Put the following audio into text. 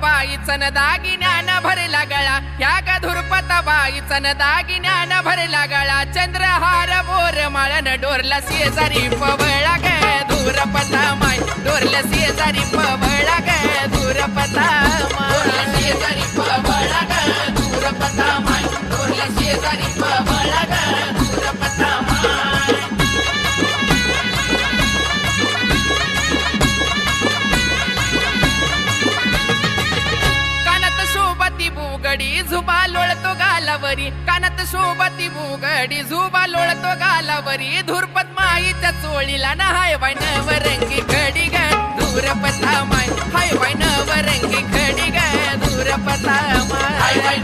बाईचन दागिन्यान भरला गळा ह्या ग धुरपता बाईचन दागिन्यान भरला गळा चंद्रहार बोर माळन डोरला शेजारी पवळा ग धुरपता माय डोरला शेजारी पवळा ग धुरपता माय शेजारी पवळा ग धुरपता माय डोरला शेजारी पवळा ग धुरपता माय बुगडी झुबा लोळतो गालावरी कानात शोभती बुगडी झुबा लोळतो गालावरी धुरपत माईच्या चोळीला ना हाय बाय नवरंगी घडी ग धुरपता माय हाय बाय नवरंगी घडी ग धुरपता माय